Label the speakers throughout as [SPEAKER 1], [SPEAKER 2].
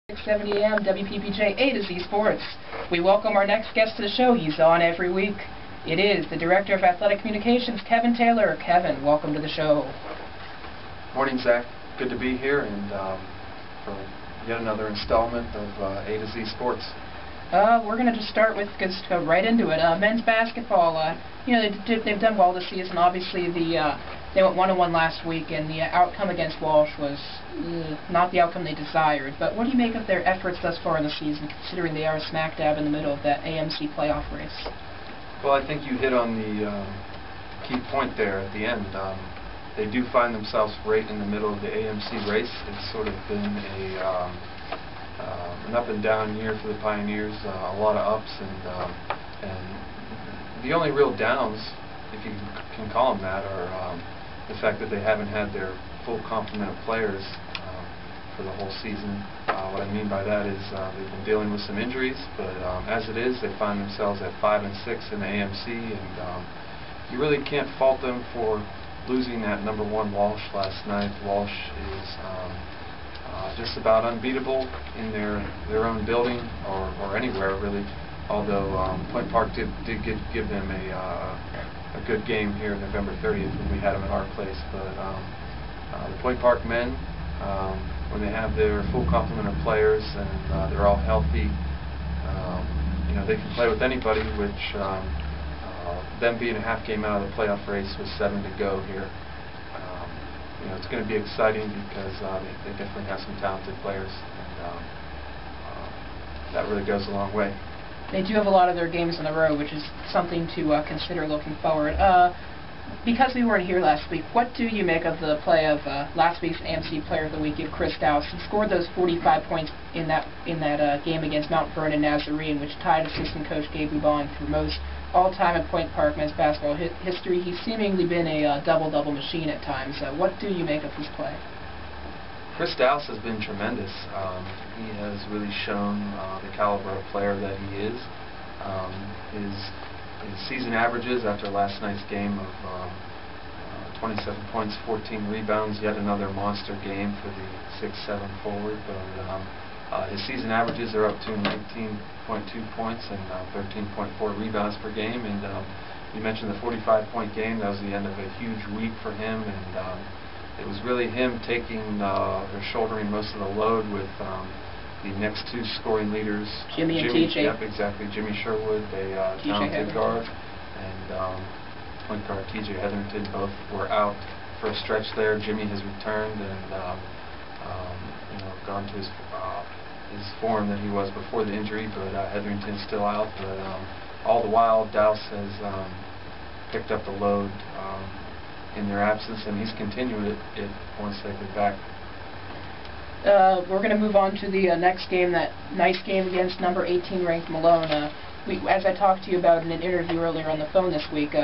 [SPEAKER 1] 6:70 a.m. wppj A to Z Sports. We welcome our next guest to the show. He's on every week. It is the Director of Athletic Communications, Kevin Taylor. Kevin, welcome to the show.
[SPEAKER 2] Morning, Zach. Good to be here and for yet another installment of A to Z Sports.
[SPEAKER 1] We're going to just start with, just go right into it. Men's basketball, they've done well this season. Obviously, they went 1-1 last week, and the outcome against Walsh was not the outcome they desired. But what do you make of their efforts thus far in the season, considering they are smack dab in the middle of that AMC playoff race?
[SPEAKER 2] Well, I think you hit on the key point there at the end. They do find themselves right in the middle of the AMC race. It's sort of been an up and down year for the Pioneers, a lot of ups and the only real downs, if you can call them that, are the fact that they haven't had their full complement of players for the whole season. What I mean by that is they've been dealing with some injuries, but as it is, they find themselves at 5 and 6 in the AMC, and you really can't fault them for losing that number 1 Walsh last night. Walsh is just about unbeatable in their own building or anywhere really. Although Point Park did give them a good game here November 30th when we had them at our place. But the Point Park men, when they have their full complement of players and they're all healthy, they can play with anybody. Which them being a half game out of the playoff race with 7 to go here. It's going to be exciting because they definitely have some talented players, and that really goes a long way.
[SPEAKER 1] They do have a lot of their games in a row, which is something to consider looking forward. Because we weren't here last week, what do you make of the play of last week's AMC Player of the Week, Chris Dowse? He scored those 45 points in that game against Mount Vernon Nazarene, which tied assistant coach Gabe Ubon for most all-time at Point Park men's basketball history. He's seemingly been a double-double machine at times. What do you make of his play?
[SPEAKER 2] Chris Dowse has been tremendous. He has really shown the caliber of player that he is. His season averages after last night's game of 27 points, 14 rebounds, yet another monster game for the 6'7" forward. But his season averages are up to 19.2 points and 13.4 rebounds per game. And you mentioned the 45-point game. That was the end of a huge week for him, and it was really him taking or shouldering most of the load with the next 2 scoring leaders.
[SPEAKER 1] Jimmy and TJ.
[SPEAKER 2] Yep, exactly. Jimmy Sherwood, a talented guard, and point guard TJ Hetherington. Both were out for a stretch there. Jimmy has returned and gone to his form that he was before the injury, but Hetherington's still out. But all the while, Dowse has picked up the load in their absence, and he's continued it once they've been back.
[SPEAKER 1] We're going to move on to the next game, that nice game against number 18 ranked Malone. As I talked to you about in an interview earlier on the phone this week,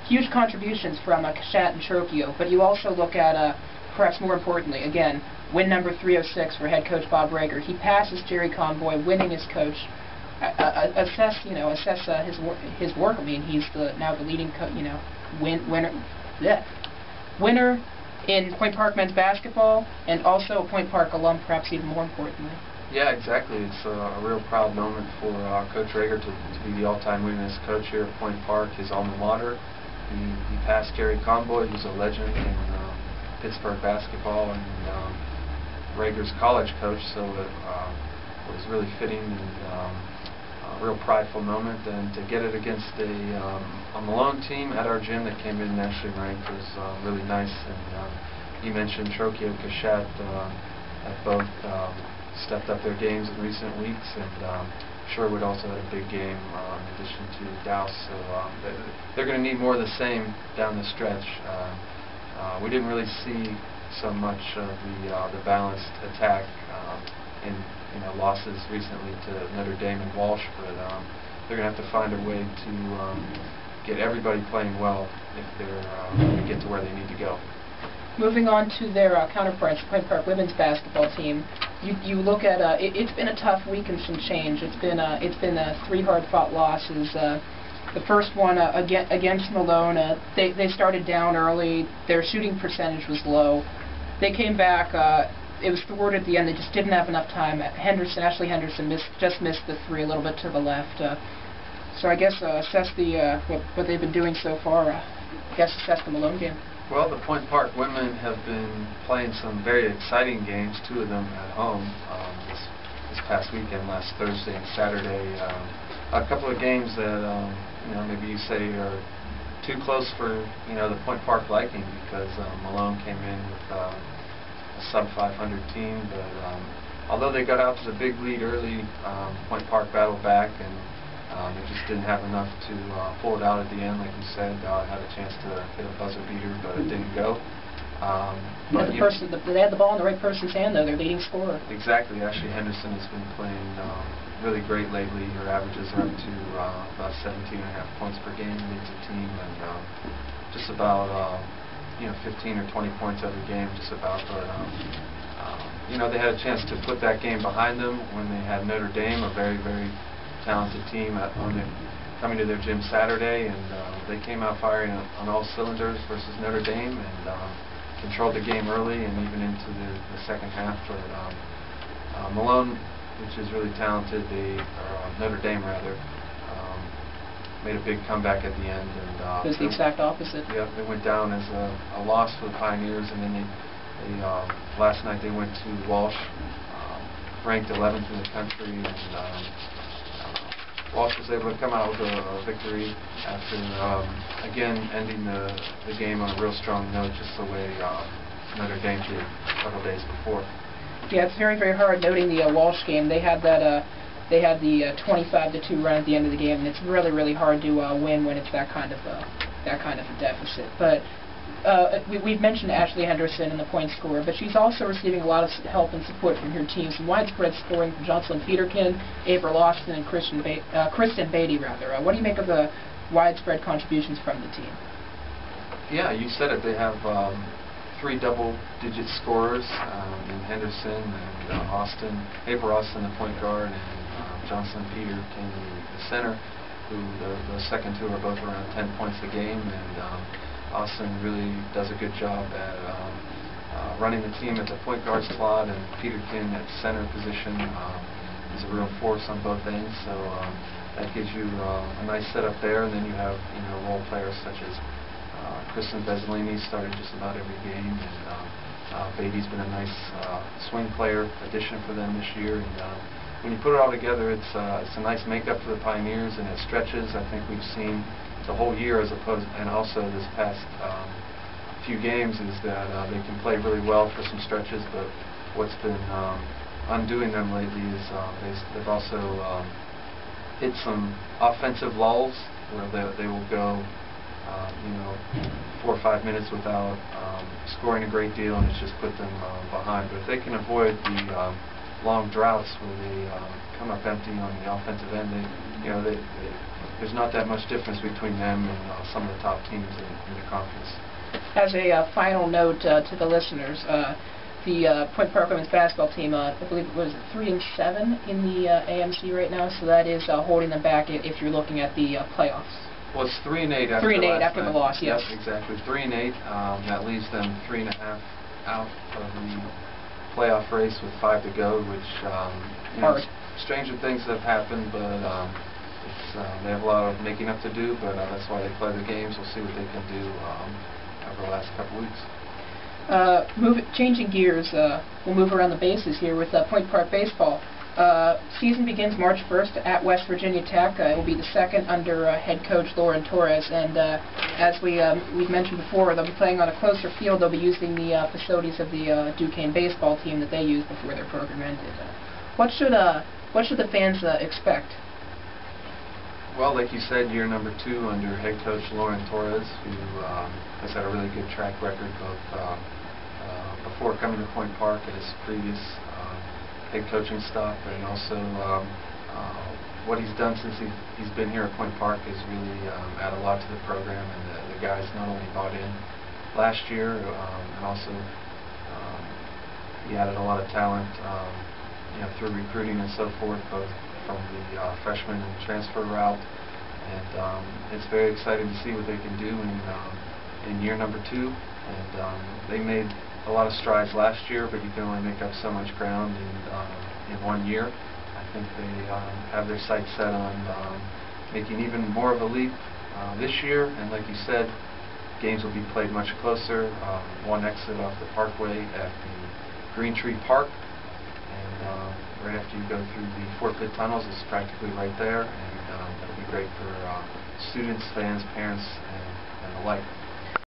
[SPEAKER 1] huge contributions from Kashat and Trocchio, but you also look at, perhaps more importantly, again, win number 306 for head coach Bob Rager. He passes Jerry Conboy, winning as coach. Assess his work. I mean, he's now the leading winner in Point Park men's basketball, and also a Point Park alum, perhaps even more importantly.
[SPEAKER 2] Yeah, exactly. It's a real proud moment for Coach Rager to be the all-time winningest coach here at Point Park, his alma mater. He passed Gary Conboy, who's a legend in Pittsburgh basketball and Rager's college coach, so it was really fitting and a real prideful moment. And to get it against a Malone team at our gym that came in nationally ranked was really nice. And you mentioned Trocchio and Kashat have both stepped up their games in recent weeks, and Sherwood also had a big game in addition to Dowse. So they're going to need more of the same down the stretch. We didn't really see so much of the balanced attack in losses recently to Notre Dame and Walsh, but they're going to have to find a way to get everybody playing well if they're going to get to where they need to go.
[SPEAKER 1] Moving on to their counterparts, Point Park women's basketball team. You look at it's been a tough week and some change. It's been 3 hard-fought losses. The first one against Malone, they started down early. Their shooting percentage was low. They came back it was thwarted at the end. They just didn't have enough time. Ashley Henderson just missed the three a little bit to the left. So I guess assess what they've been doing so far. I guess assess the Malone game.
[SPEAKER 2] Well, the Point Park women have been playing some very exciting games, two of them at home this past weekend, last Thursday and Saturday. A couple of games that maybe you say are too close for the Point Park liking, because Malone came in with a sub-500 team, but although they got out to the big lead early, Point Park battled back, and they just didn't have enough to pull it out at the end. Like you said, had a chance to hit a buzzer beater, but it didn't go.
[SPEAKER 1] But they had the ball in the right person's hand, though. Their leading scorer.
[SPEAKER 2] Exactly. Ashley Henderson has been playing really great lately. Her averages are up to about 17.5 points per game, leads the team, and just about 15 or 20 points every game, just about. But they had a chance to put that game behind them when they had Notre Dame, a very, very talented team, coming to their gym Saturday, and they came out firing on all cylinders versus Notre Dame, and controlled the game early and even into the second half. But Malone, which is really talented, Notre Dame rather, made a big comeback at the end. And
[SPEAKER 1] it was the exact opposite.
[SPEAKER 2] Yeah, they went down as a loss for the Pioneers, and then last night they went to Walsh, ranked 11th in the country, and Walsh was able to come out with a victory after, again, ending the game on a real strong note, just the way Notre Dame did a couple days before.
[SPEAKER 1] Yeah, it's very, very hard noting the Walsh game. They had the 25-2 run at the end of the game, and it's really, really hard to win when it's that kind of a deficit. But we've mentioned Ashley Henderson and the point scorer, but she's also receiving a lot of help and support from her team. Some widespread scoring from Jocelyn Peterkin, April Austin, and Kristen Beatty, rather. What do you make of the widespread contributions from the team?
[SPEAKER 2] Yeah, you said it. They have 3 double-digit scorers in Henderson and Austin, April Austin, the point guard, and Jocelyn Peterkin, the center, who the second two are both around 10 points a game, and Austin really does a good job at running the team at the point guard slot, and Peterkin at center position is a real force on both ends. So that gives you a nice setup there, and then you have role players such as Kristen Bezzolini started just about every game, and Beatty's been a nice swing player addition for them this year. And when you put it all together, it's a nice makeup for the Pioneers, and it stretches. I think we've seen the whole year, as opposed, and also this past few games, is that they can play really well for some stretches, but what's been undoing them lately is they've also hit some offensive lulls where they will go 4 or 5 minutes without scoring a great deal, and it's just put them behind. But if they can avoid the long droughts where they come up empty on the offensive end, there's not that much difference between them and some of the top teams in the conference.
[SPEAKER 1] As a final note to the listeners, the Point Park women's basketball team, I believe it was 3-7 in the AMC right now, so that is holding them back if you're looking at the playoffs.
[SPEAKER 2] Well, it's 3-8 after
[SPEAKER 1] 3-8 after the loss, yes.
[SPEAKER 2] Yep, exactly. 3-8. That leaves them 3.5 out of the playoff race with 5 to go, which stranger things have happened, but they have a lot of making up to do. But that's why they play the games. We'll see what they can do over the last couple weeks.
[SPEAKER 1] Changing gears, we'll move around the bases here with Point Park baseball. Season begins March 1st at West Virginia Tech. It will be the second under head coach Lauren Torres, and as we've mentioned before, they'll be playing on a closer field. They'll be using the facilities of the Duquesne baseball team that they used before their program ended. What should the fans expect?
[SPEAKER 2] Well, like you said, year number 2 under head coach Lauren Torres, who has had a really good track record both before coming to Point Park at his previous head coaching stop, and also what he's done since he's been here at Point Park is really add a lot to the program, and the guys not only bought in last year, and also he added a lot of talent through recruiting and so forth, both from the freshman and transfer route, and it's very exciting to see what they can do in year number 2. And they made a lot of strides last year, but you can only make up so much ground in 1 year. I think they have their sights set on making even more of a leap this year, and like you said, games will be played much closer. One exit off the Parkway at the Green Tree Park, and right after you go through the Fort Pitt tunnels, it's practically right there, and it'll be great for students, fans, parents, and the like.